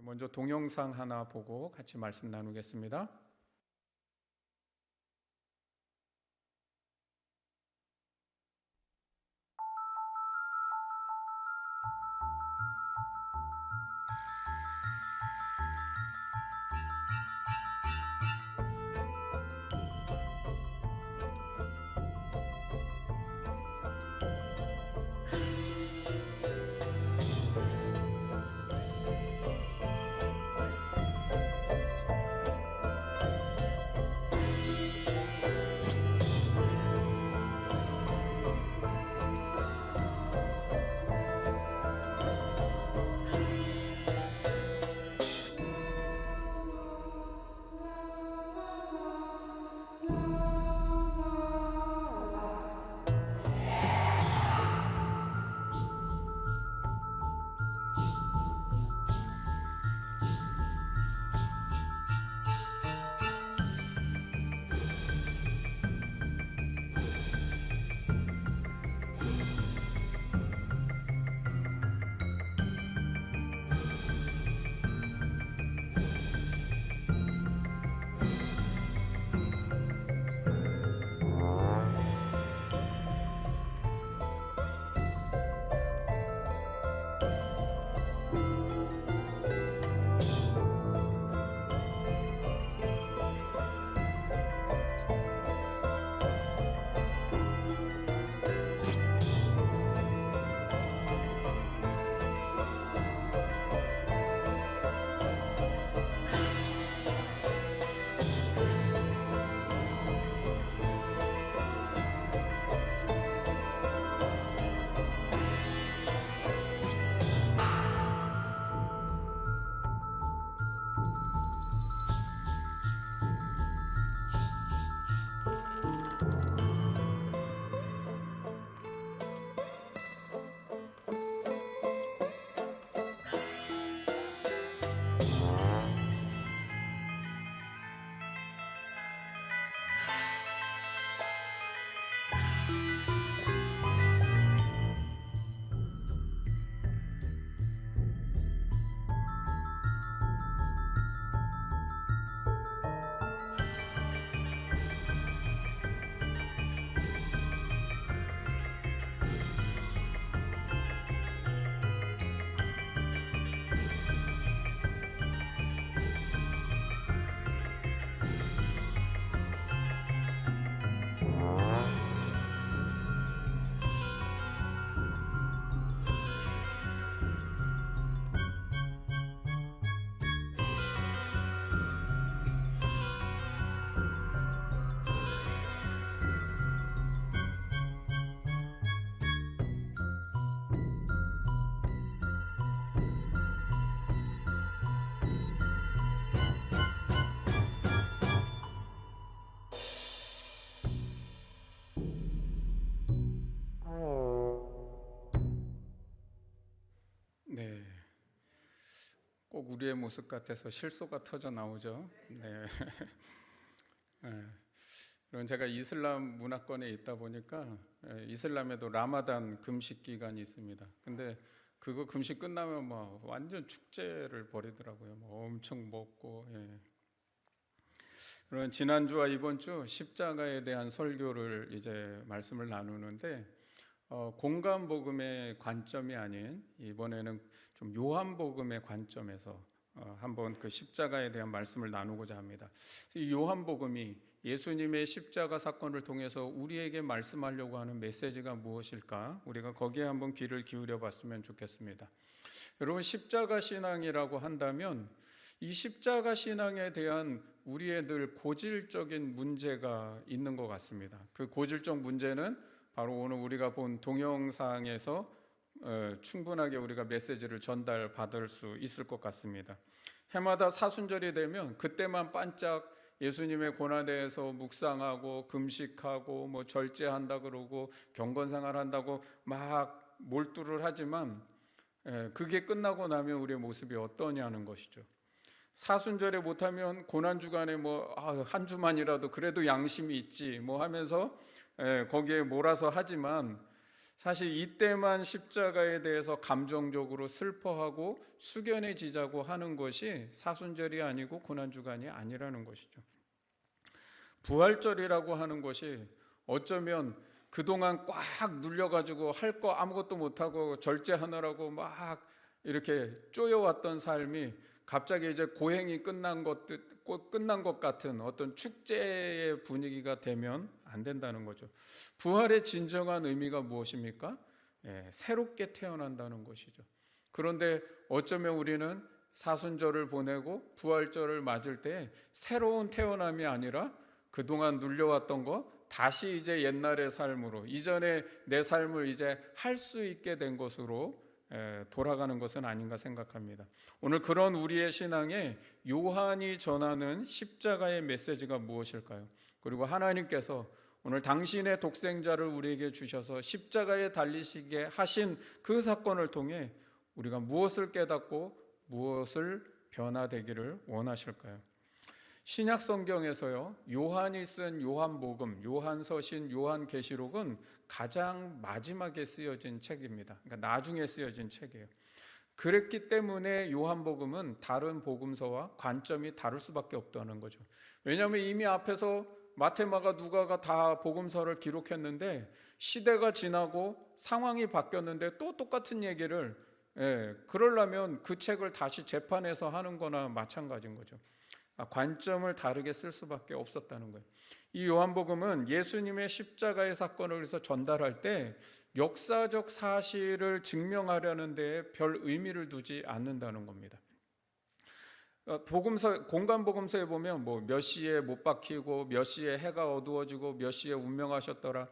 먼저 동영상 하나 보고 같이 말씀 나누겠습니다. 네, 꼭 우리의 모습 같아서 실소가 터져 나오죠. 네. 네. 그런 제가 이슬람 문화권에 있다 보니까 이슬람에도 라마단 금식 기간이 있습니다. 근데 그거 금식 끝나면 뭐 완전 축제를 벌이더라고요. 뭐 엄청 먹고. 예. 그런 지난주와 이번 주 십자가에 대한 설교를 이제 말씀을 나누는데 공간복음의 관점이 아닌 이번에는 좀 요한복음의 관점에서 한번 그 십자가에 대한 말씀을 나누고자 합니다. 이 요한복음이 예수님의 십자가 사건을 통해서 우리에게 말씀하려고 하는 메시지가 무엇일까? 우리가 거기에 한번 귀를 기울여 봤으면 좋겠습니다. 여러분, 십자가 신앙이라고 한다면 이 십자가 신앙에 대한 우리의 늘 고질적인 문제가 있는 것 같습니다. 그 고질적 문제는 바로 오늘 우리가 본 동영상에서 충분하게 우리가 메시지를 전달받을 수 있을 것 같습니다. 해마다 사순절이 되면 그때만 반짝 예수님의 고난에 대해서 묵상하고 금식하고 뭐 절제한다 그러고 경건생활 한다고 막 몰두를 하지만 그게 끝나고 나면 우리의 모습이 어떠냐는 것이죠. 사순절에 못하면 고난주간에 뭐 한 주만이라도 그래도 양심이 있지 뭐 하면서 거기에 몰아서 하지만 사실 이때만 십자가에 대해서 감정적으로 슬퍼하고 숙연해지자고 하는 것이 사순절이 아니고 고난주간이 아니라는 것이죠. 부활절이라고 하는 것이 어쩌면 그동안 꽉 눌려가지고 할 거 아무것도 못하고 절제하느라고 막 이렇게 쪼여왔던 삶이 갑자기 이제 고행이 끝난 것 같은 어떤 축제의 분위기가 되면 안 된다는 거죠. 부활의 진정한 의미가 무엇입니까? 새롭게 태어난다는 것이죠. 그런데 어쩌면 우리는 사순절을 보내고 부활절을 맞을 때 새로운 태어남이 아니라 그동안 눌려왔던 거 다시 이제 옛날의 삶으로, 이전에 내 삶을 이제 할 수 있게 된 것으로 돌아가는 것은 아닌가 생각합니다. 오늘 그런 우리의 신앙에 요한이 전하는 십자가의 메시지가 무엇일까요? 그리고 하나님께서 오늘 당신의 독생자를 우리에게 주셔서 십자가에 달리시게 하신 그 사건을 통해 우리가 무엇을 깨닫고 무엇을 변화되기를 원하실까요? 신약 성경에서요, 요한이 쓴 요한복음, 요한서신, 요한계시록은 가장 마지막에 쓰여진 책입니다. 그러니까 나중에 쓰여진 책이에요. 그랬기 때문에 요한복음은 다른 복음서와 관점이 다를 수밖에 없다는 거죠. 왜냐하면 이미 앞에서 마테마가 누가가 다 복음서를 기록했는데 시대가 지나고 상황이 바뀌었는데 또 똑같은 얘기를 그러려면 그 책을 다시 재판해서 하는 거나 마찬가지인 거죠. 관점을 다르게 쓸 수밖에 없었다는 거예요. 이 요한복음은 예수님의 십자가의 사건을 그래서 전달할 때 역사적 사실을 증명하려는 데에 별 의미를 두지 않는다는 겁니다. 복음서, 공간 복음서에 보면 뭐 몇 시에 못 박히고 몇 시에 해가 어두워지고 몇 시에 운명하셨더라,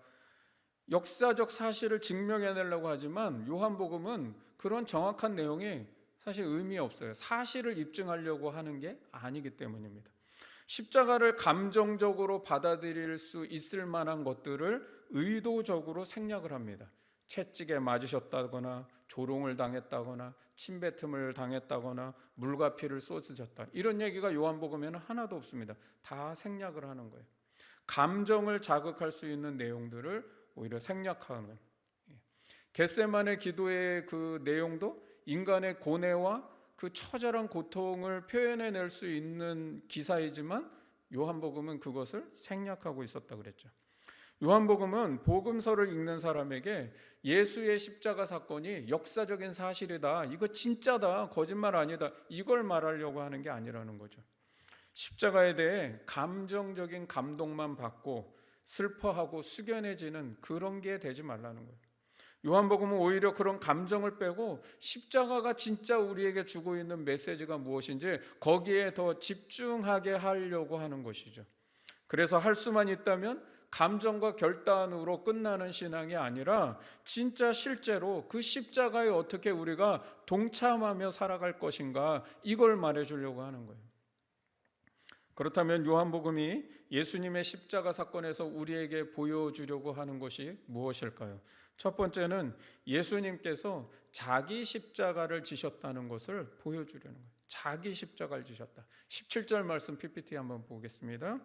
역사적 사실을 증명해내려고 하지만 요한복음은 그런 정확한 내용이 사실 의미 없어요. 사실을 입증하려고 하는 게 아니기 때문입니다. 십자가를 감정적으로 받아들일 수 있을 만한 것들을 의도적으로 생략을 합니다. 채찍에 맞으셨다거나 조롱을 당했다거나 침뱉음을 당했다거나 물과 피를 쏟으셨다, 이런 얘기가 요한복음에는 하나도 없습니다. 다 생략을 하는 거예요. 감정을 자극할 수 있는 내용들을 오히려 생략하는 거예요. 겟세마네 기도의 그 내용도 인간의 고뇌와 그 처절한 고통을 표현해낼 수 있는 기사이지만 요한복음은 그것을 생략하고 있었다 그랬죠. 요한복음은 복음서를 읽는 사람에게 예수의 십자가 사건이 역사적인 사실이다, 이거 진짜다, 거짓말 아니다, 이걸 말하려고 하는 게 아니라는 거죠. 십자가에 대해 감정적인 감동만 받고 슬퍼하고 숙연해지는 그런 게 되지 말라는 거예요. 요한복음은 오히려 그런 감정을 빼고 십자가가 진짜 우리에게 주고 있는 메시지가 무엇인지 거기에 더 집중하게 하려고 하는 것이죠. 그래서 할 수만 있다면 감정과 결단으로 끝나는 신앙이 아니라 진짜 실제로 그 십자가에 어떻게 우리가 동참하며 살아갈 것인가, 이걸 말해주려고 하는 거예요. 그렇다면 요한복음이 예수님의 십자가 사건에서 우리에게 보여주려고 하는 것이 무엇일까요? 첫 번째는 예수님께서 자기 십자가를 지셨다는 것을 보여주려는 거예요. 자기 십자가를 지셨다. 17절 말씀 PPT 한번 보겠습니다.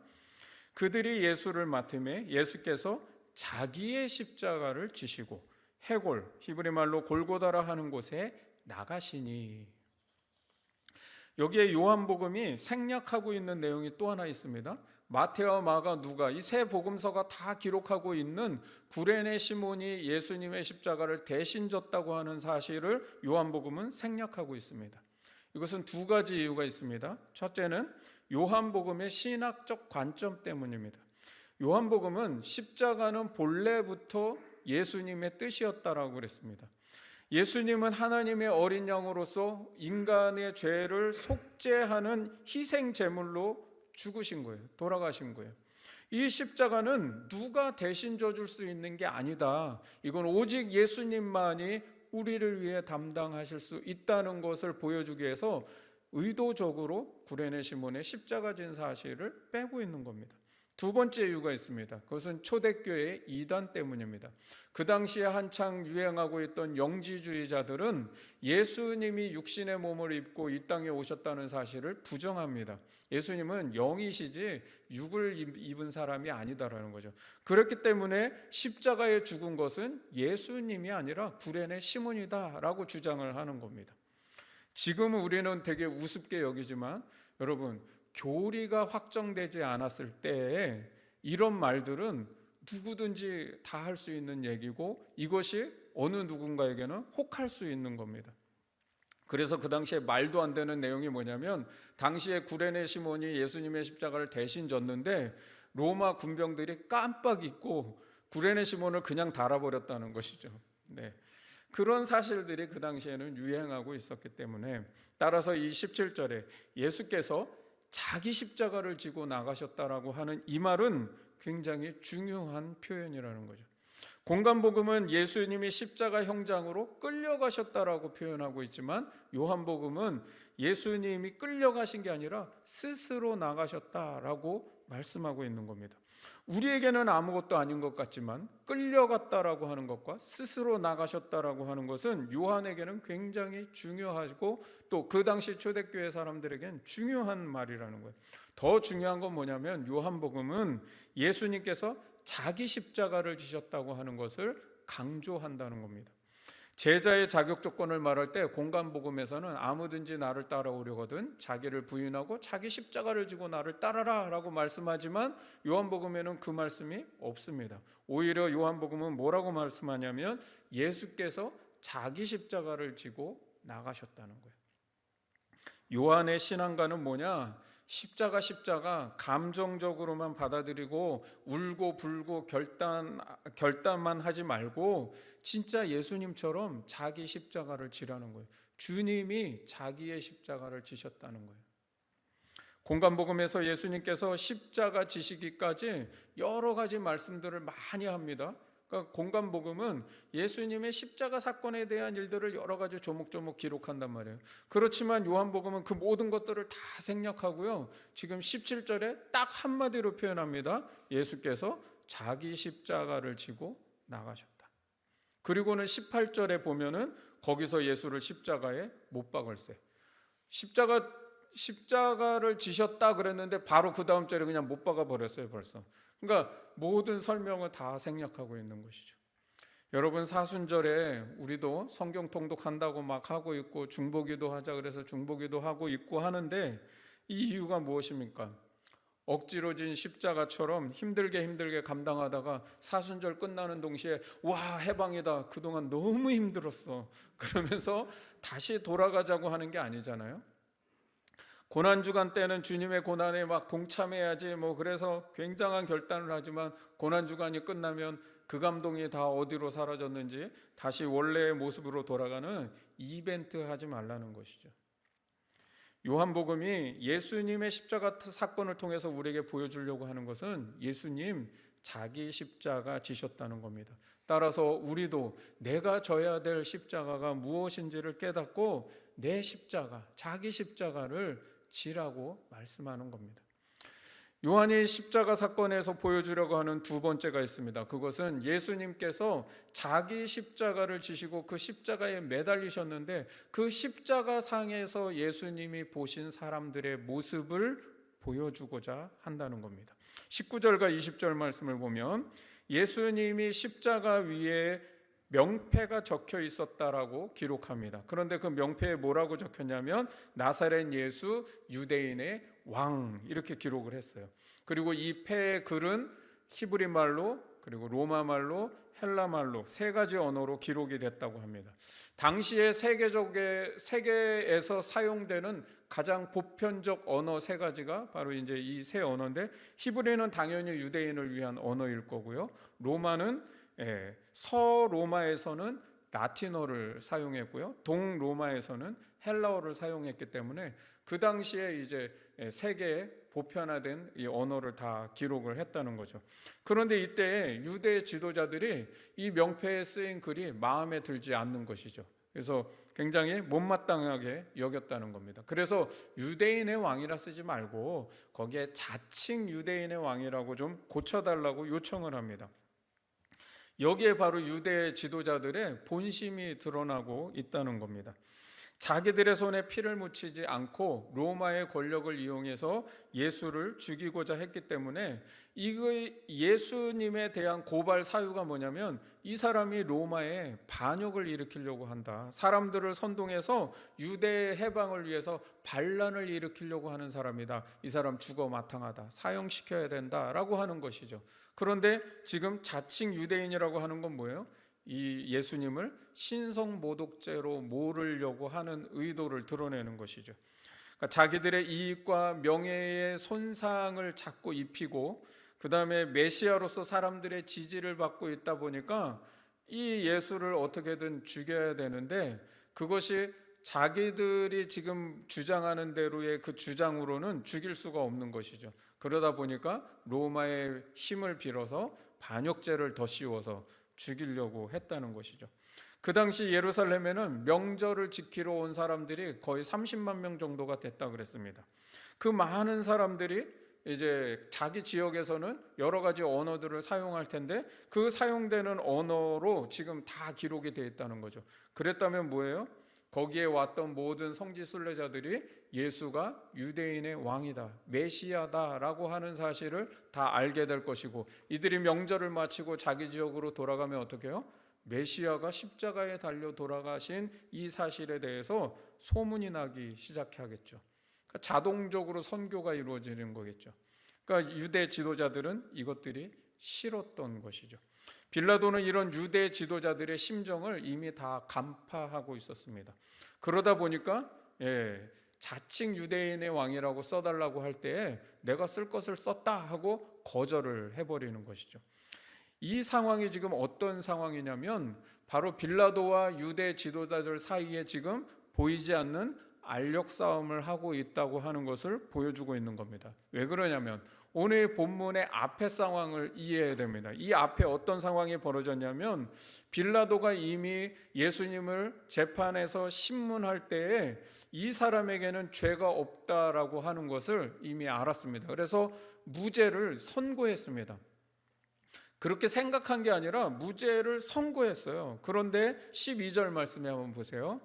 그들이 예수를 맡음에 예수께서 자기의 십자가를 지시고 해골, 히브리 말로 골고다라 하는 곳에 나가시니. 여기에 요한복음이 생략하고 있는 내용이 또 하나 있습니다. 마태와 마가, 누가, 이 세 복음서가 다 기록하고 있는 구레네 시몬이 예수님의 십자가를 대신 졌다고 하는 사실을 요한복음은 생략하고 있습니다. 이것은 두 가지 이유가 있습니다. 첫째는 요한복음의 신학적 관점 때문입니다. 요한복음은 십자가는 본래부터 예수님의 뜻이었다라고 그랬습니다. 예수님은 하나님의 어린 양으로서 인간의 죄를 속죄하는 희생 제물로 죽으신 거예요. 돌아가신 거예요. 이 십자가는 누가 대신 져줄 수 있는 게 아니다. 이건 오직 예수님만이 우리를 위해 담당하실 수 있다는 것을 보여주기 위해서 의도적으로 구레네 시몬의 십자가 진 사실을 빼고 있는 겁니다. 두 번째 이유가 있습니다. 그것은 초대교회의 이단 때문입니다. 그 당시에 한창 유행하고 있던 영지주의자들은 예수님이 육신의 몸을 입고 이 땅에 오셨다는 사실을 부정합니다. 예수님은 영이시지 육을 입은 사람이 아니다라는 거죠. 그렇기 때문에 십자가에 죽은 것은 예수님이 아니라 구레네 시몬이다라고 주장을 하는 겁니다. 지금은 우리는 되게 우습게 여기지만 여러분, 교리가 확정되지 않았을 때에 이런 말들은 누구든지 다 할 수 있는 얘기고 이것이 어느 누군가에게는 혹할 수 있는 겁니다. 그래서 그 당시에 말도 안 되는 내용이 뭐냐면 당시에 구레네 시몬이 예수님의 십자가를 대신 졌는데 로마 군병들이 깜빡 잊고 구레네 시몬을 그냥 달아버렸다는 것이죠. 네. 그런 사실들이 그 당시에는 유행하고 있었기 때문에 따라서 이 17절에 예수께서 자기 십자가를 지고 나가셨다라고 하는 이 말은 굉장히 중요한 표현이라는 거죠. 공간복음은 예수님이 십자가 형장으로 끌려가셨다라고 표현하고 있지만 요한복음은 예수님이 끌려가신 게 아니라 스스로 나가셨다라고 말씀하고 있는 겁니다. 우리에게는 아무것도 아닌 것 같지만 끌려갔다라고 하는 것과 스스로 나가셨다라고 하는 것은 요한에게는 굉장히 중요하고 또 그 당시 초대교회 사람들에겐 중요한 말이라는 거예요. 더 중요한 건 뭐냐면 요한복음은 예수님께서 자기 십자가를 지셨다고 하는 것을 강조한다는 겁니다. 제자의 자격 조건을 말할 때 공간복음에서는 아무든지 나를 따라오려거든 자기를 부인하고 자기 십자가를 지고 나를 따라라 라고 말씀하지만 요한복음에는 그 말씀이 없습니다. 오히려 요한복음은 뭐라고 말씀하냐면 예수께서 자기 십자가를 지고 나가셨다는 거예요. 요한의 신앙가는 뭐냐? 십자가 감정적으로만 받아들이고 울고 불고 결단만 하지 말고 진짜 예수님처럼 자기 십자가를 지라는 거예요. 주님이 자기의 십자가를 지셨다는 거예요. 공간복음에서 예수님께서 십자가 지시기까지 여러 가지 말씀들을 많이 합니다. 그러니까 공간복음은 예수님의 십자가 사건에 대한 일들을 여러 가지 조목조목 기록한단 말이에요. 그렇지만 요한복음은 그 모든 것들을 다 생략하고요. 지금 17절에 딱 한마디로 표현합니다. 예수께서 자기 십자가를 지고 나가셨다. 그리고는 18절에 보면은 거기서 예수를 십자가에 못 박을세. 십자가를 지셨다 그랬는데 바로 그 다음 절에 그냥 못 박아 버렸어요, 벌써. 그러니까 모든 설명을 다 생략하고 있는 것이죠. 여러분, 사순절에 우리도 성경 통독한다고 막 하고 있고 중보기도 하자 그래서 중보기도 하고 있고 하는데 이 이유가 무엇입니까? 억지로 진 십자가처럼 힘들게 감당하다가 사순절 끝나는 동시에 와, 해방이다, 그동안 너무 힘들었어 그러면서 다시 돌아가자고 하는 게 아니잖아요. 고난주간 때는 주님의 고난에 막 동참해야지 그래서 굉장한 결단을 하지만 고난주간이 끝나면 그 감동이 다 어디로 사라졌는지 다시 원래의 모습으로 돌아가는 이벤트 하지 말라는 것이죠. 요한복음이 예수님의 십자가 사건을 통해서 우리에게 보여주려고 하는 것은 예수님 자기 십자가 지셨다는 겁니다. 따라서 우리도 내가 져야 될 십자가가 무엇인지를 깨닫고 내 십자가, 자기 십자가를 지라고 말씀하는 겁니다. 요한이 십자가 사건에서 보여주려고 하는 두 번째가 있습니다. 그것은 예수님께서 자기 십자가를 지시고 그 십자가에 매달리셨는데 그 십자가 상에서 예수님이 보신 사람들의 모습을 보여주고자 한다는 겁니다. 19절과 20절 말씀을 보면 예수님이 십자가 위에 명패가 적혀 있었다라고 기록합니다. 그런데 그 명패에 뭐라고 적혔냐면 나사렛 예수 유대인의 왕 이렇게 기록을 했어요. 그리고 이 패의 글은 히브리 말로 그리고 로마 말로 헬라 말로 세 가지 언어로 기록이 됐다고 합니다. 당시에 세계에서 사용되는 가장 보편적 언어 세 가지가 바로 이제 이 세 언어인데 히브리는 당연히 유대인을 위한 언어일 거고요. 로마는 서로마에서는 라틴어를 사용했고요. 동로마에서는 헬라어를 사용했기 때문에 그 당시에 이제 세계에 보편화된 이 언어를 다 기록을 했다는 거죠. 그런데 이때 유대 지도자들이 이 명패에 쓰인 글이 마음에 들지 않는 것이죠. 그래서 굉장히 못마땅하게 여겼다는 겁니다. 그래서 유대인의 왕이라 쓰지 말고 거기에 자칭 유대인의 왕이라고 좀 고쳐달라고 요청을 합니다. 여기에 바로 유대 지도자들의 본심이 드러나고 있다는 겁니다. 자기들의 손에 피를 묻히지 않고 로마의 권력을 이용해서 예수를 죽이고자 했기 때문에 예수님에 대한 고발 사유가 뭐냐면 이 사람이 로마에 반역을 일으키려고 한다. 사람들을 선동해서 유대의 해방을 위해서 반란을 일으키려고 하는 사람이다. 이 사람 죽어 마땅하다. 사형시켜야 된다라고 하는 것이죠. 그런데 지금 자칭 유대인이라고 하는 건 뭐예요? 이 예수님을 신성모독죄로 모르려고 하는 의도를 드러내는 것이죠. 그러니까 자기들의 이익과 명예의 손상을 자꾸 입히고 그 다음에 메시아로서 사람들의 지지를 받고 있다 보니까 이 예수를 어떻게든 죽여야 되는데 그것이 자기들이 지금 주장하는 대로의 그 주장으로는 죽일 수가 없는 것이죠. 그러다 보니까 로마의 힘을 빌어서 반역죄를 더 씌워서 죽이려고 했다는 것이죠. 그 당시 예루살렘에는 명절을 지키러 온 사람들이 거의 30만 명 정도가 됐다 그랬습니다. 그 많은 사람들이 이제 자기 지역에서는 여러 가지 언어들을 사용할 텐데 그 사용되는 언어로 지금 다 기록이 되어 있다는 거죠. 그랬다면 뭐예요? 거기에 왔던 모든 성지 순례자들이 예수가 유대인의 왕이다, 메시아다라고 하는 사실을 다 알게 될 것이고 이들이 명절을 마치고 자기 지역으로 돌아가면 어떻게 해요? 메시아가 십자가에 달려 돌아가신 이 사실에 대해서 소문이 나기 시작하겠죠. 그러니까 자동적으로 선교가 이루어지는 거겠죠. 그러니까 유대 지도자들은 이것들이 싫었던 것이죠. 빌라도는 이런 유대 지도자들의 심정을 이미 다 간파하고 있었습니다. 그러다 보니까 자칭 유대인의 왕이라고 써달라고 할 때에 내가 쓸 것을 썼다 하고 거절을 해버리는 것이죠. 이 상황이 지금 어떤 상황이냐면 바로 빌라도와 유대 지도자들 사이에 지금 보이지 않는 알력 싸움을 하고 있다고 하는 것을 보여주고 있는 겁니다. 왜 그러냐면 오늘 본문의 앞의 상황을 이해해야 됩니다. 이 앞에 어떤 상황이 벌어졌냐면 빌라도가 이미 예수님을 재판에서 신문할 때에 이 사람에게는 죄가 없다라고 하는 것을 이미 알았습니다. 그래서 무죄를 선고했습니다. 그렇게 생각한 게 아니라 무죄를 선고했어요. 그런데 12절 말씀에 한번 보세요.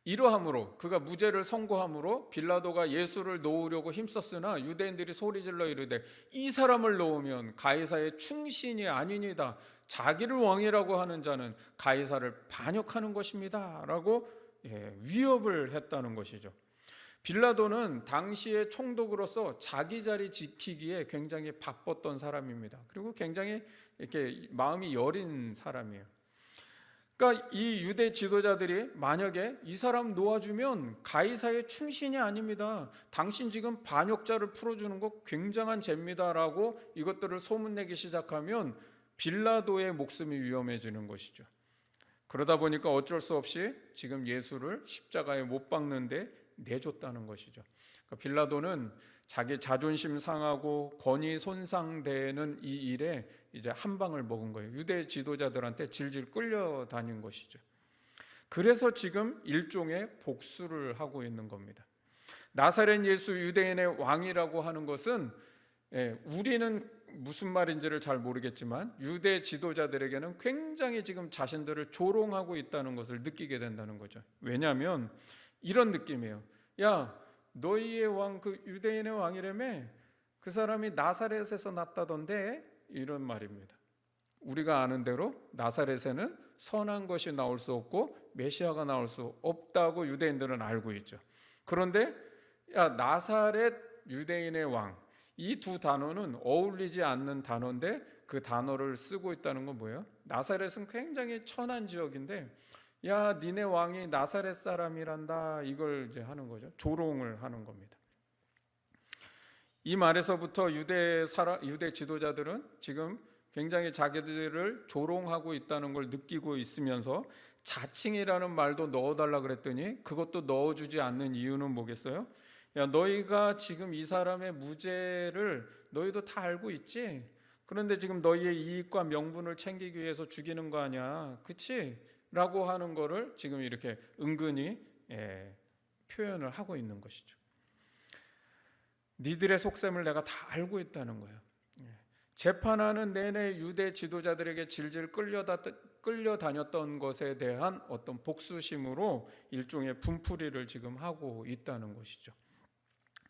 이러함으로 그가 무죄를 선고함으로 빌라도가 예수를 놓으려고 힘썼으나 유대인들이 소리질러 이르되 이 사람을 놓으면 가이사의 충신이 아니니다. 자기를 왕이라고 하는 자는 가이사를 반역하는 것입니다 라고 위협을 했다는 것이죠. 빌라도는 당시의 총독으로서 자기 자리 지키기에 굉장히 바빴던 사람입니다. 그리고 굉장히 이렇게 마음이 여린 사람이에요. 그러니까 이 유대 지도자들이 만약에 이 사람 놓아주면 가이사의 충신이 아닙니다. 당신 지금 반역자를 풀어주는 거 굉장한 죄입니다라고 이것들을 소문내기 시작하면 빌라도의 목숨이 위험해지는 것이죠. 그러다 보니까 어쩔 수 없이 지금 예수를 십자가에 못 박는데 내줬다는 것이죠. 그러니까 빌라도는 자기 자존심 상하고 권위 손상되는 이 일에 이제 한 방을 먹은 거예요. 유대 지도자들한테 질질 끌려다닌 것이죠. 그래서 지금 일종의 복수를 하고 있는 겁니다. 나사렛 예수 유대인의 왕이라고 하는 것은 우리는 무슨 말인지를 잘 모르겠지만 유대 지도자들에게는 굉장히 지금 자신들을 조롱하고 있다는 것을 느끼게 된다는 거죠. 왜냐하면 이런 느낌이에요. 야, 너희의 왕, 그 유대인의 왕이라며? 그 사람이 나사렛에서 났다던데? 이런 말입니다. 우리가 아는 대로 나사렛에는 선한 것이 나올 수 없고 메시아가 나올 수 없다고 유대인들은 알고 있죠. 그런데 야, 나사렛 유대인의 왕, 이 두 단어는 어울리지 않는 단어인데 그 단어를 쓰고 있다는 건 뭐예요? 나사렛은 굉장히 천한 지역인데 야, 니네 왕이 나사렛 사람이란다, 이걸 이제 하는 거죠. 조롱을 하는 겁니다. 이 말에서부터 유대 지도자들은 지금 굉장히 자기들을 조롱하고 있다는 걸 느끼고 있으면서 자칭이라는 말도 넣어달라 그랬더니 그것도 넣어주지 않는 이유는 뭐겠어요? 야, 너희가 지금 이 사람의 무죄를 너희도 다 알고 있지? 그런데 지금 너희의 이익과 명분을 챙기기 위해서 죽이는 거 아니야, 그치? 라고 하는 거를 지금 이렇게 은근히 표현을 하고 있는 것이죠. 니들의 속셈을 내가 다 알고 있다는 거예요. 재판하는 내내 유대 지도자들에게 질질 끌려다녔던 것에 대한 어떤 복수심으로 일종의 분풀이를 지금 하고 있다는 것이죠.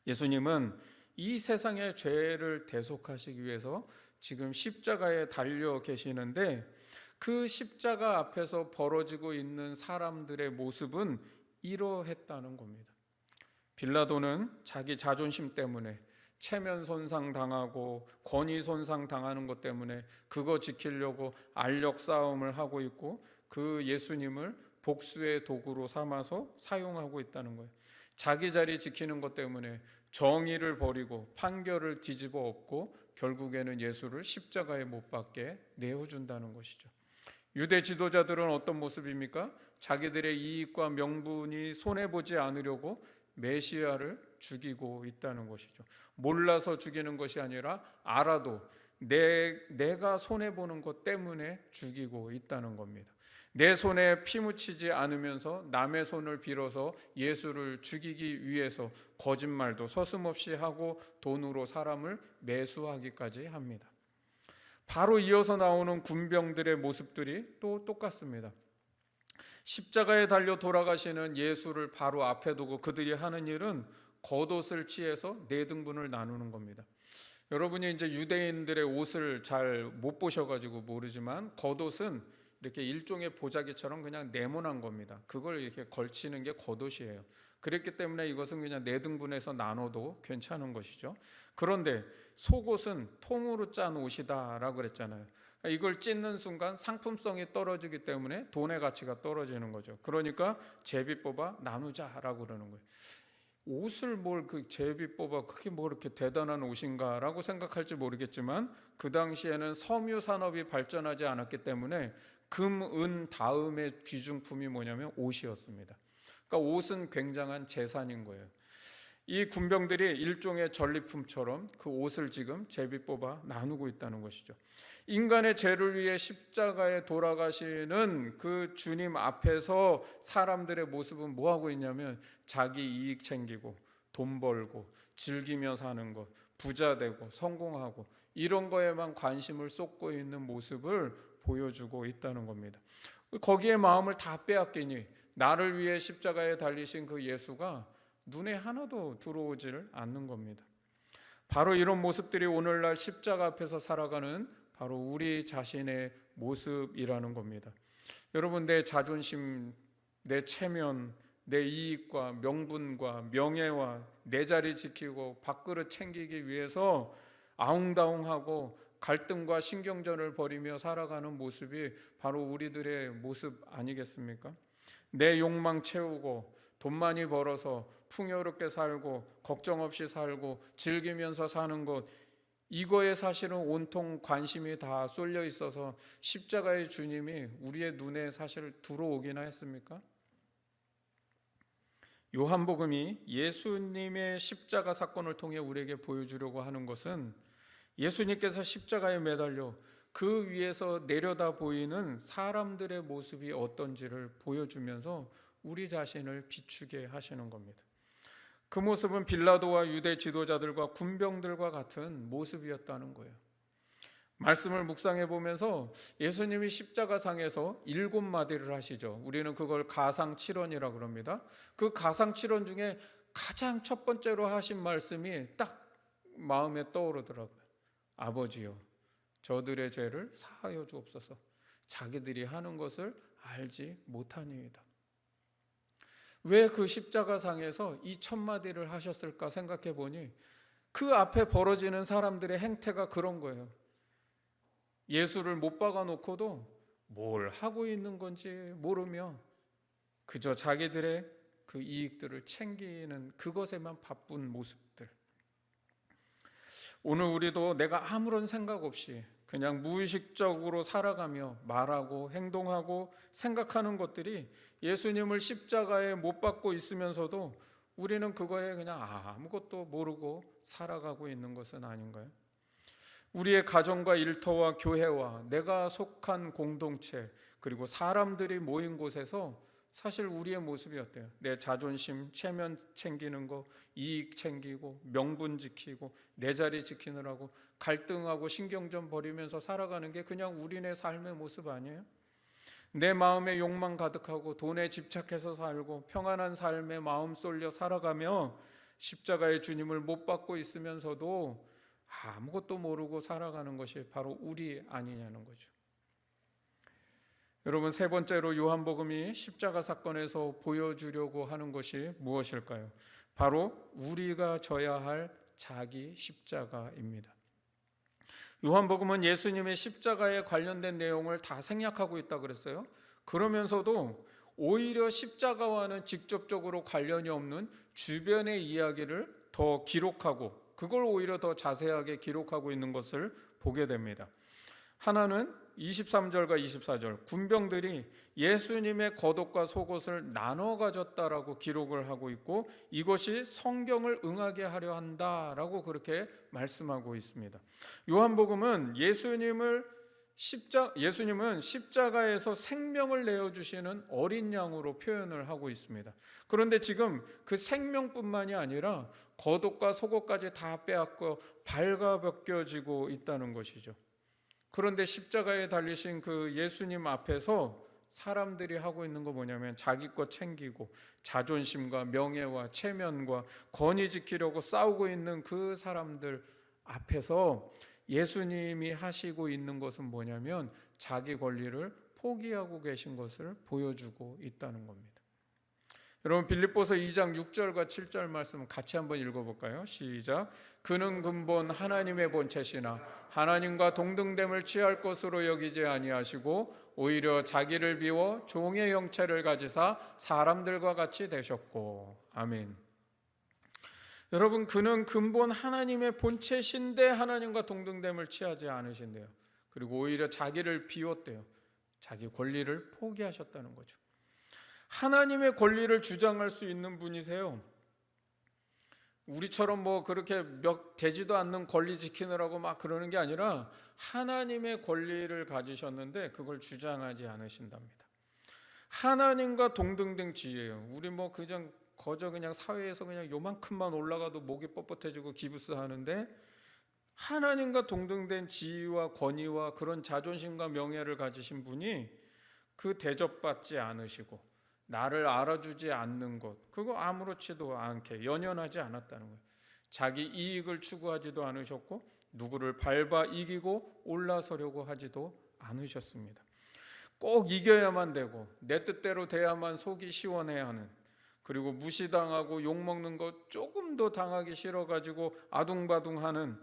예수님은 이 세상의 죄를 대속하시기 위해서 지금 십자가에 달려 계시는데, 그 십자가 앞에서 벌어지고 있는 사람들의 모습은 이러했다는 겁니다. 빌라도는 자기 자존심 때문에 체면 손상 당하고 권위 손상 당하는 것 때문에 그거 지키려고 알력 싸움을 하고 있고, 그 예수님을 복수의 도구로 삼아서 사용하고 있다는 거예요. 자기 자리 지키는 것 때문에 정의를 버리고 판결을 뒤집어 엎고 결국에는 예수를 십자가에 못 박게 내어준다는 것이죠. 유대 지도자들은 어떤 모습입니까? 자기들의 이익과 명분이 손해보지 않으려고 메시아를 죽이고 있다는 것이죠. 몰라서 죽이는 것이 아니라 알아도 내가 손해보는 것 때문에 죽이고 있다는 겁니다. 내 손에 피 묻히지 않으면서 남의 손을 빌어서 예수를 죽이기 위해서 거짓말도 서슴없이 하고 돈으로 사람을 매수하기까지 합니다. 바로 이어서 나오는 군병들의 모습들이 또 똑같습니다. 십자가에 달려 돌아가시는 예수를 바로 앞에 두고 그들이 하는 일은 겉옷을 취해서 네 등분을 나누는 겁니다. 여러분이 이제 유대인들의 옷을 잘 못 보셔가지고 모르지만, 겉옷은 이렇게 일종의 보자기처럼 그냥 네모난 겁니다. 그걸 이렇게 걸치는 게 겉옷이에요. 그랬기 때문에 이것은 그냥 네 등분해서 나눠도 괜찮은 것이죠. 그런데 속옷은 통으로 짠 옷이다라고 그랬잖아요. 이걸 찢는 순간 상품성이 떨어지기 때문에 돈의 가치가 떨어지는 거죠. 그러니까 제비 뽑아 나누자라고 그러는 거예요. 옷을 그 제비 뽑아 그게 뭐 이렇게 대단한 옷인가라고 생각할지 모르겠지만, 그 당시에는 섬유 산업이 발전하지 않았기 때문에 금, 은 다음의 귀중품이 뭐냐면 옷이었습니다. 그러니까 옷은 굉장한 재산인 거예요. 이 군병들이 일종의 전리품처럼 그 옷을 지금 제비 뽑아 나누고 있다는 것이죠. 인간의 죄를 위해 십자가에 돌아가시는 그 주님 앞에서 사람들의 모습은 뭐 하고 있냐면, 자기 이익 챙기고 돈 벌고 즐기며 사는 것, 부자 되고 성공하고 이런 거에만 관심을 쏟고 있는 모습을 보여주고 있다는 겁니다. 거기에 마음을 다 빼앗기니 나를 위해 십자가에 달리신 그 예수가 눈에 하나도 들어오지를 않는 겁니다. 바로 이런 모습들이 오늘날 십자가 앞에서 살아가는 바로 우리 자신의 모습이라는 겁니다. 여러분, 내 자존심, 내 체면, 내 이익과 명분과 명예와 내 자리 지키고 밥그릇 챙기기 위해서 아웅다웅하고 갈등과 신경전을 벌이며 살아가는 모습이 바로 우리들의 모습 아니겠습니까? 내 욕망 채우고 돈 많이 벌어서 풍요롭게 살고 걱정 없이 살고 즐기면서 사는 것, 이거에 사실은 온통 관심이 다 쏠려 있어서 십자가의 주님이 우리의 눈에 사실 들어오기나 했습니까? 요한복음이 예수님의 십자가 사건을 통해 우리에게 보여주려고 하는 것은, 예수님께서 십자가에 매달려 그 위에서 내려다 보이는 사람들의 모습이 어떤지를 보여주면서 우리 자신을 비추게 하시는 겁니다. 그 모습은 빌라도와 유대 지도자들과 군병들과 같은 모습이었다는 거예요. 말씀을 묵상해 보면서 예수님이 십자가상에서 7마디를 하시죠. 우리는 그걸 가상칠언이라고 그럽니다. 그 가상칠언 중에 가장 첫 번째로 하신 말씀이 딱 마음에 떠오르더라고요. 아버지여, 저들의 죄를 사하여 주옵소서. 자기들이 하는 것을 알지 못하니이다. 왜 그 십자가상에서 이 첫 마디를 하셨을까 생각해 보니, 그 앞에 벌어지는 사람들의 행태가 그런 거예요. 예수를 못 박아 놓고도 뭘 하고 있는 건지 모르며 그저 자기들의 그 이익들을 챙기는 그것에만 바쁜 모습들. 오늘 우리도 내가 아무런 생각 없이 그냥 무의식적으로 살아가며 말하고 행동하고 생각하는 것들이 예수님을 십자가에 못 박고 있으면서도 우리는 그거에 그냥 아무것도 모르고 살아가고 있는 것은 아닌가요? 우리의 가정과 일터와 교회와 내가 속한 공동체, 그리고 사람들이 모인 곳에서 사실 우리의 모습이 어때요? 내 자존심, 체면 챙기는 거, 이익 챙기고, 명분 지키고, 내 자리 지키느라고 갈등하고 신경전 벌이면서 살아가는 게 그냥 우리네 삶의 모습 아니에요? 내 마음에 욕망 가득하고 돈에 집착해서 살고 평안한 삶에 마음 쏠려 살아가며 십자가의 주님을 못 받고 있으면서도 아무것도 모르고 살아가는 것이 바로 우리 아니냐는 거죠. 여러분, 세 번째로 요한복음이 십자가 사건에서 보여주려고 하는 것이 무엇일까요? 바로 우리가 져야 할 자기 십자가입니다. 요한복음은 예수님의 십자가에 관련된 내용을 다 생략하고 있다고 그랬어요. 그러면서도 오히려 십자가와는 직접적으로 관련이 없는 주변의 이야기를 더 기록하고 그걸 오히려 더 자세하게 기록하고 있는 것을 보게 됩니다. 하나는 23절과 24절, 군병들이 예수님의 겉옷과 속옷을 나눠 가졌다라고 기록을 하고 있고 이것이 성경을 응하게 하려 한다라고 그렇게 말씀하고 있습니다. 요한복음은 예수님은 십자가에서 생명을 내어주시는 어린 양으로 표현을 하고 있습니다. 그런데 지금 그 생명뿐만이 아니라 겉옷과 속옷까지 다 빼앗고 발가벗겨지고 있다는 것이죠. 그런데 십자가에 달리신 그 예수님 앞에서 사람들이 하고 있는 거 뭐냐면 자기 것 챙기고 자존심과 명예와 체면과 권위 지키려고 싸우고 있는 그 사람들 앞에서 예수님이 하시고 있는 것은 뭐냐면 자기 권리를 포기하고 계신 것을 보여주고 있다는 겁니다. 여러분, 빌립보서 2장 6절과 7절 말씀 같이 한번 읽어볼까요? 시작. 그는 근본 하나님의 본체시나 하나님과 동등됨을 취할 것으로 여기지 아니하시고 오히려 자기를 비워 종의 형체를 가지사 사람들과 같이 되셨고. 아멘. 여러분, 그는 근본 하나님의 본체신데 하나님과 동등됨을 취하지 않으신대요. 그리고 오히려 자기를 비웠대요. 자기 권리를 포기하셨다는 거죠. 하나님의 권리를 주장할 수 있는 분이세요. 우리처럼 뭐 그렇게 몇 되지도 않는 권리 지키느라고 막 그러는 게 아니라 하나님의 권리를 가지셨는데 그걸 주장하지 않으신답니다. 하나님과 동등된 지위예요. 우리 뭐 그냥 거저 그냥 사회에서 그냥 요만큼만 올라가도 목이 뻣뻣해지고 기부스 하는데 하나님과 동등된 지위와 권위와 그런 자존심과 명예를 가지신 분이 그 대접받지 않으시고 나를 알아주지 않는 것, 그거 아무렇지도 않게 연연하지 않았다는 거예요. 자기 이익을 추구하지도 않으셨고 누구를 밟아 이기고 올라서려고 하지도 않으셨습니다. 꼭 이겨야만 되고 내 뜻대로 돼야만 속이 시원해야 하는, 그리고 무시당하고 욕먹는 거 조금 더 당하기 싫어가지고 아둥바둥하는,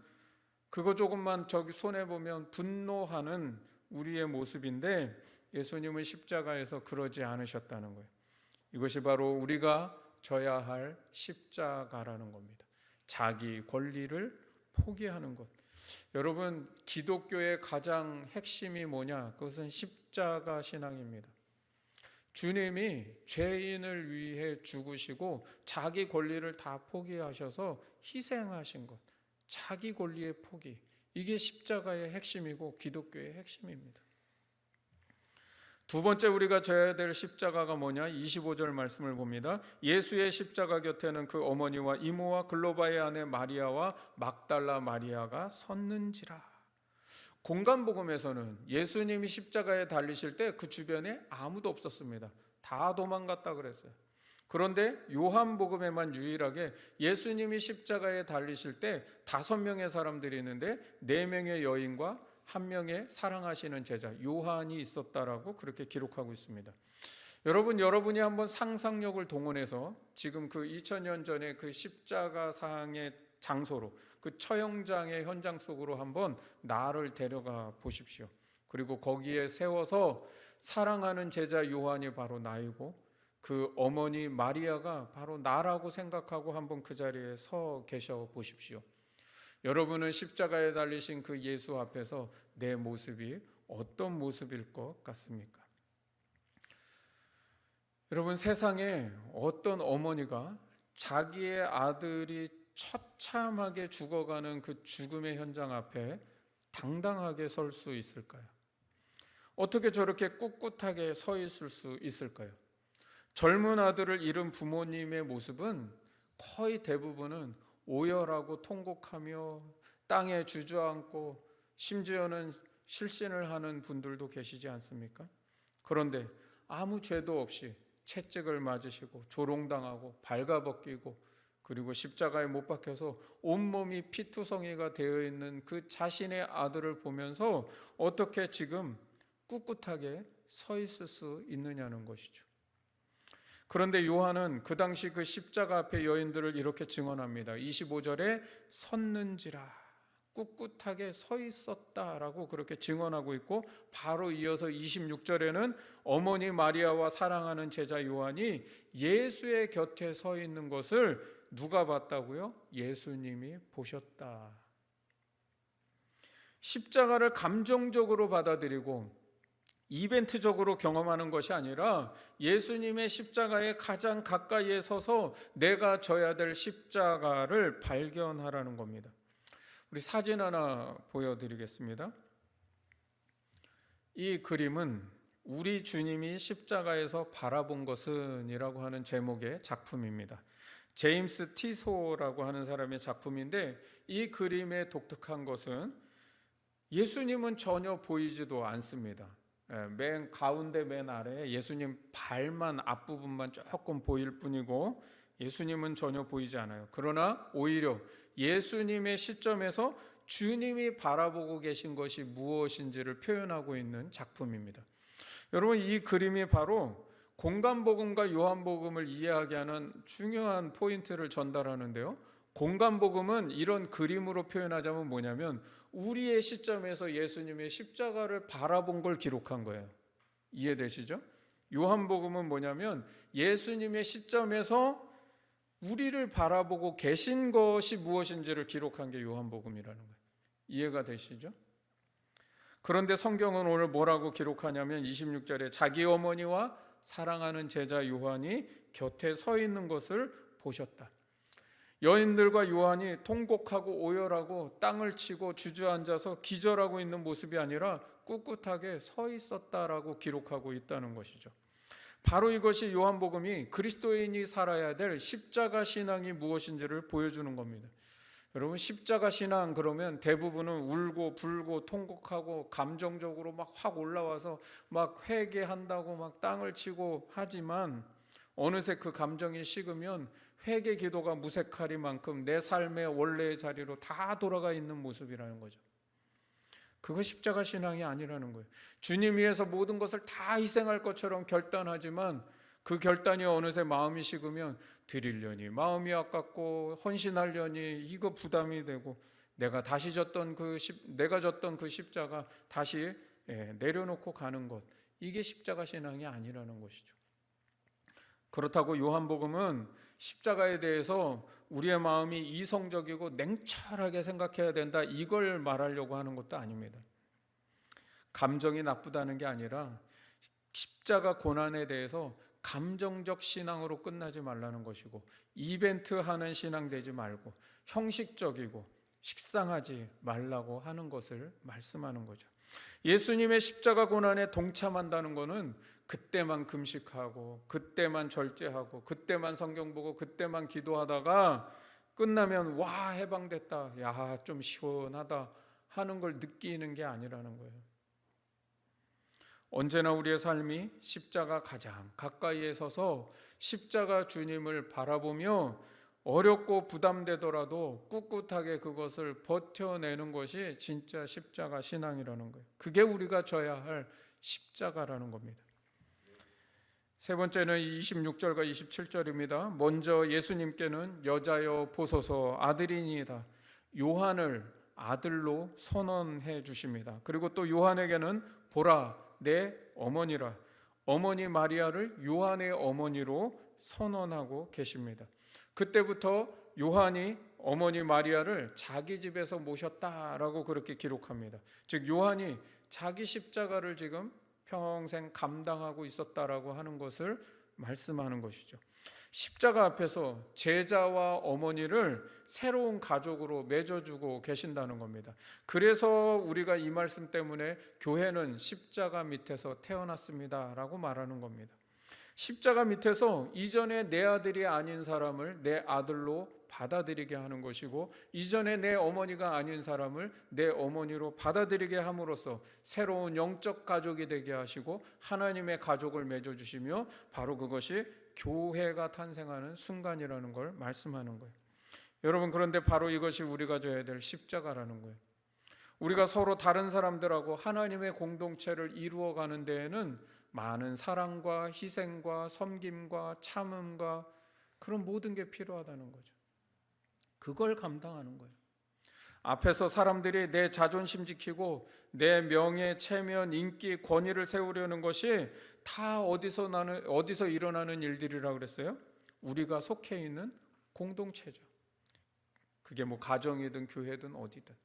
그거 조금만 저기 손해보면 분노하는 우리의 모습인데 예수님은 십자가에서 그러지 않으셨다는 거예요. 이것이 바로 우리가 져야 할 십자가라는 겁니다. 자기 권리를 포기하는 것. 여러분, 기독교의 가장 핵심이 뭐냐? 그것은 십자가 신앙입니다. 주님이 죄인을 위해 죽으시고 자기 권리를 다 포기하셔서 희생하신 것, 자기 권리의 포기, 이게 십자가의 핵심이고 기독교의 핵심입니다. 두 번째 우리가 져야 될 십자가가 뭐냐? 25절 말씀을 봅니다. 예수의 십자가 곁에는 그 어머니와 이모와 글로바의 아내 마리아와 막달라 마리아가 섰는지라. 공간복음에서는 예수님이 십자가에 달리실 때 그 주변에 아무도 없었습니다. 다 도망갔다 그랬어요. 그런데 요한복음에만 유일하게 예수님이 십자가에 달리실 때 5명의 사람들이 있는데 4명의 여인과 1명의 사랑하시는 제자 요한이 있었다라고 그렇게 기록하고 있습니다. 여러분이 한번 상상력을 동원해서 지금 그 2000년 전에 그 십자가상의 장소로, 그 처형장의 현장 속으로 한번 나를 데려가 보십시오. 그리고 거기에 세워서 사랑하는 제자 요한이 바로 나이고 그 어머니 마리아가 바로 나라고 생각하고 한번 그 자리에 서 계셔 보십시오. 여러분은 십자가에 달리신 그 예수 앞에서 내 모습이 어떤 모습일 것 같습니까? 여러분, 세상에 어떤 어머니가 자기의 아들이 처참하게 죽어가는 그 죽음의 현장 앞에 당당하게 설 수 있을까요? 어떻게 저렇게 꿋꿋하게 서 있을 수 있을까요? 젊은 아들을 잃은 부모님의 모습은 거의 대부분은 오열하고 통곡하며 땅에 주저앉고 심지어는 실신을 하는 분들도 계시지 않습니까? 그런데 아무 죄도 없이 채찍을 맞으시고 조롱당하고 발가벗기고 그리고 십자가에 못 박혀서 온몸이 피투성이가 되어 있는 그 자신의 아들을 보면서 어떻게 지금 꿋꿋하게 서 있을 수 있느냐는 것이죠. 그런데 요한은 그 당시 그 십자가 앞에 여인들을 이렇게 증언합니다. 25절에 섰는지라, 꿋꿋하게 서 있었다라고 그렇게 증언하고 있고, 바로 이어서 26절에는 어머니 마리아와 사랑하는 제자 요한이 예수의 곁에 서 있는 것을 누가 봤다고요? 예수님이 보셨다. 십자가를 감정적으로 받아들이고 이벤트적으로 경험하는 것이 아니라 예수님의 십자가에 가장 가까이에 서서 내가 져야 될 십자가를 발견하라는 겁니다. 우리 사진 하나 보여드리겠습니다. 이 그림은 우리 주님이 십자가에서 바라본 것은 이라고 하는 제목의 작품입니다. 제임스 티소라고 하는 사람의 작품인데, 이 그림의 독특한 것은 예수님은 전혀 보이지도 않습니다. 맨 가운데 맨 아래에 예수님 발만 앞부분만 조금 보일 뿐이고 예수님은 전혀 보이지 않아요. 그러나 오히려 예수님의 시점에서 주님이 바라보고 계신 것이 무엇인지를 표현하고 있는 작품입니다. 여러분, 이 그림이 바로 공간복음과 요한복음을 이해하게 하는 중요한 포인트를 전달하는데요. 공간복음은 이런 그림으로 표현하자면 뭐냐면 우리의 시점에서 예수님의 십자가를 바라본 걸 기록한 거예요. 이해되시죠? 요한복음은 뭐냐면 예수님의 시점에서 우리를 바라보고 계신 것이 무엇인지를 기록한 게 요한복음이라는 거예요. 이해가 되시죠? 그런데 성경은 오늘 뭐라고 기록하냐면 26절에 자기 어머니와 사랑하는 제자 요한이 곁에 서 있는 것을 보셨다. 여인들과 요한이 통곡하고 오열하고 땅을 치고 주저앉아서 기절하고 있는 모습이 아니라 꿋꿋하게 서 있었다라고 기록하고 있다는 것이죠. 바로 이것이 요한복음이 그리스도인이 살아야 될 십자가 신앙이 무엇인지를 보여주는 겁니다. 여러분, 십자가 신앙 그러면 대부분은 울고 불고 통곡하고 감정적으로 막 확 올라와서 막 회개한다고 막 땅을 치고 하지만 어느새 그 감정이 식으면 회개 기도가 무색하리만큼 내 삶의 원래의 자리로 다 돌아가 있는 모습이라는 거죠. 그거 십자가 신앙이 아니라는 거예요. 주님 위해서 모든 것을 다 희생할 것처럼 결단하지만 그 결단이 어느새 마음이 식으면 드리려니 마음이 아깝고 헌신하려니 이거 부담이 되고 내가 졌던 그 십자가 다시 내려놓고 가는 것, 이게 십자가 신앙이 아니라는 것이죠. 그렇다고 요한복음은 십자가에 대해서 우리의 마음이 이성적이고 냉철하게 생각해야 된다, 이걸 말하려고 하는 것도 아닙니다. 감정이 나쁘다는 게 아니라 십자가 고난에 대해서 감정적 신앙으로 끝나지 말라는 것이고, 이벤트 하는 신앙 되지 말고 형식적이고 식상하지 말라고 하는 것을 말씀하는 거죠. 예수님의 십자가 고난에 동참한다는 것은 그때만 금식하고 그때만 절제하고 그때만 성경 보고 그때만 기도하다가 끝나면 와 해방됐다, 야 좀 시원하다 하는 걸 느끼는 게 아니라는 거예요. 언제나 우리의 삶이 십자가 가장 가까이에 서서 십자가 주님을 바라보며 어렵고 부담되더라도 꿋꿋하게 그것을 버텨내는 것이 진짜 십자가 신앙이라는 거예요. 그게 우리가 져야 할 십자가라는 겁니다. 세 번째는 26절과 27절입니다. 먼저 예수님께는 여자여 보소서 아들이니이다, 요한을 아들로 선언해 주십니다. 그리고 또 요한에게는 보라 내 어머니라, 어머니 마리아를 요한의 어머니로 선언하고 계십니다. 그때부터 요한이 어머니 마리아를 자기 집에서 모셨다라고 그렇게 기록합니다. 즉 요한이 자기 십자가를 지금 평생 감당하고 있었다라고 하는 것을 말씀하는 것이죠. 십자가 앞에서 제자와 어머니를 새로운 가족으로 맺어주고 계신다는 겁니다. 그래서 우리가 이 말씀 때문에 교회는 십자가 밑에서 태어났습니다 라고 말하는 겁니다. 십자가 밑에서 이전에 내 아들이 아닌 사람을 내 아들로 받아들이게 하는 것이고, 이전에 내 어머니가 아닌 사람을 내 어머니로 받아들이게 함으로써 새로운 영적 가족이 되게 하시고 하나님의 가족을 맺어주시며, 바로 그것이 교회가 탄생하는 순간이라는 걸 말씀하는 거예요. 여러분, 그런데 바로 이것이 우리가 져야 될 십자가라는 거예요. 우리가 서로 다른 사람들하고 하나님의 공동체를 이루어가는 데에는 많은 사랑과 희생과 섬김과 참음과 그런 모든 게 필요하다는 거죠. 그걸 감당하는 거예요. 앞에서 사람들이 내 자존심 지키고 내 명예, 체면, 인기, 권위를 세우려는 것이 다 어디서 일어나는 일들이라고 그랬어요? 우리가 속해 있는 공동체죠. 그게 뭐 가정이든 교회든 어디든.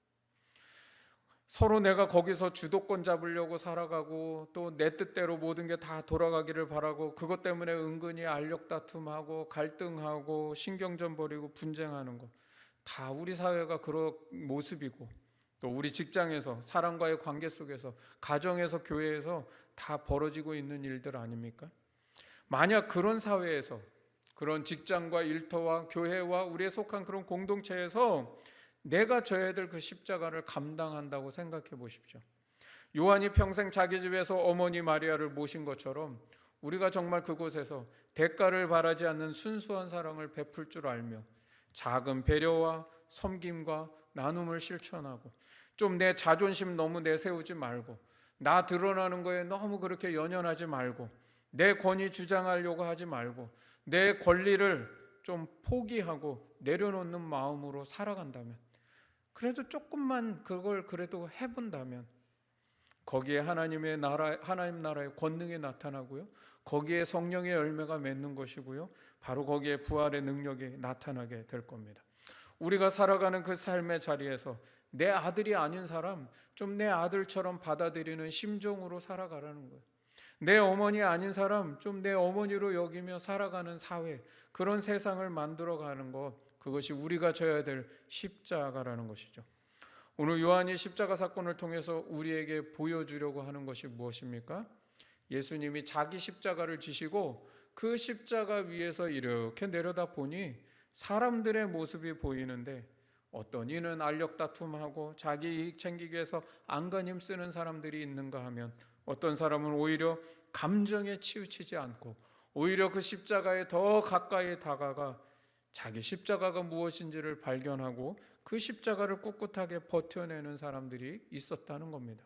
서로 내가 거기서 주도권 잡으려고 살아가고 또 내 뜻대로 모든 게 다 돌아가기를 바라고, 그것 때문에 은근히 알력 다툼하고 갈등하고 신경전 벌이고 분쟁하는 거, 다 우리 사회가 그런 모습이고, 또 우리 직장에서 사람과의 관계 속에서 가정에서 교회에서 다 벌어지고 있는 일들 아닙니까? 만약 그런 사회에서, 그런 직장과 일터와 교회와 우리에 속한 그런 공동체에서 내가 져야 될 그 십자가를 감당한다고 생각해 보십시오. 요한이 평생 자기 집에서 어머니 마리아를 모신 것처럼 우리가 정말 그곳에서 대가를 바라지 않는 순수한 사랑을 베풀 줄 알며 작은 배려와 섬김과 나눔을 실천하고, 좀 내 자존심 너무 내세우지 말고 나 드러나는 거에 너무 그렇게 연연하지 말고 내 권위 주장하려고 하지 말고 내 권리를 좀 포기하고 내려놓는 마음으로 살아간다면, 그래도 조금만 그걸 그래도 해본다면 거기에 하나님 나라의 권능이 나타나고요, 거기에 성령의 열매가 맺는 것이고요, 바로 거기에 부활의 능력이 나타나게 될 겁니다. 우리가 살아가는 그 삶의 자리에서 내 아들이 아닌 사람 좀 내 아들처럼 받아들이는 심정으로 살아가라는 거예요. 내 어머니 아닌 사람 좀 내 어머니로 여기며 살아가는 사회, 그런 세상을 만들어가는 것, 그것이 우리가 져야 될 십자가라는 것이죠. 오늘 요한이 십자가 사건을 통해서 우리에게 보여주려고 하는 것이 무엇입니까? 예수님이 자기 십자가를 지시고 그 십자가 위에서 이렇게 내려다 보니 사람들의 모습이 보이는데, 어떤 이는 알력 다툼하고 자기 이익 챙기기 위해서 안간힘 쓰는 사람들이 있는가 하면, 어떤 사람은 오히려 감정에 치우치지 않고 오히려 그 십자가에 더 가까이 다가가 자기 십자가가 무엇인지를 발견하고 그 십자가를 꿋꿋하게 버텨내는 사람들이 있었다는 겁니다.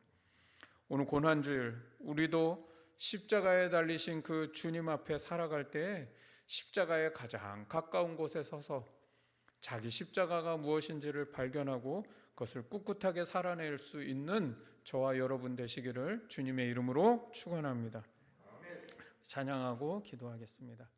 오늘 고난주일 우리도 십자가에 달리신 그 주님 앞에 살아갈 때 십자가에 가장 가까운 곳에 서서 자기 십자가가 무엇인지를 발견하고 그것을 꿋꿋하게 살아낼 수 있는 저와 여러분 되시기를 주님의 이름으로 축원합니다. 찬양하고 기도하겠습니다.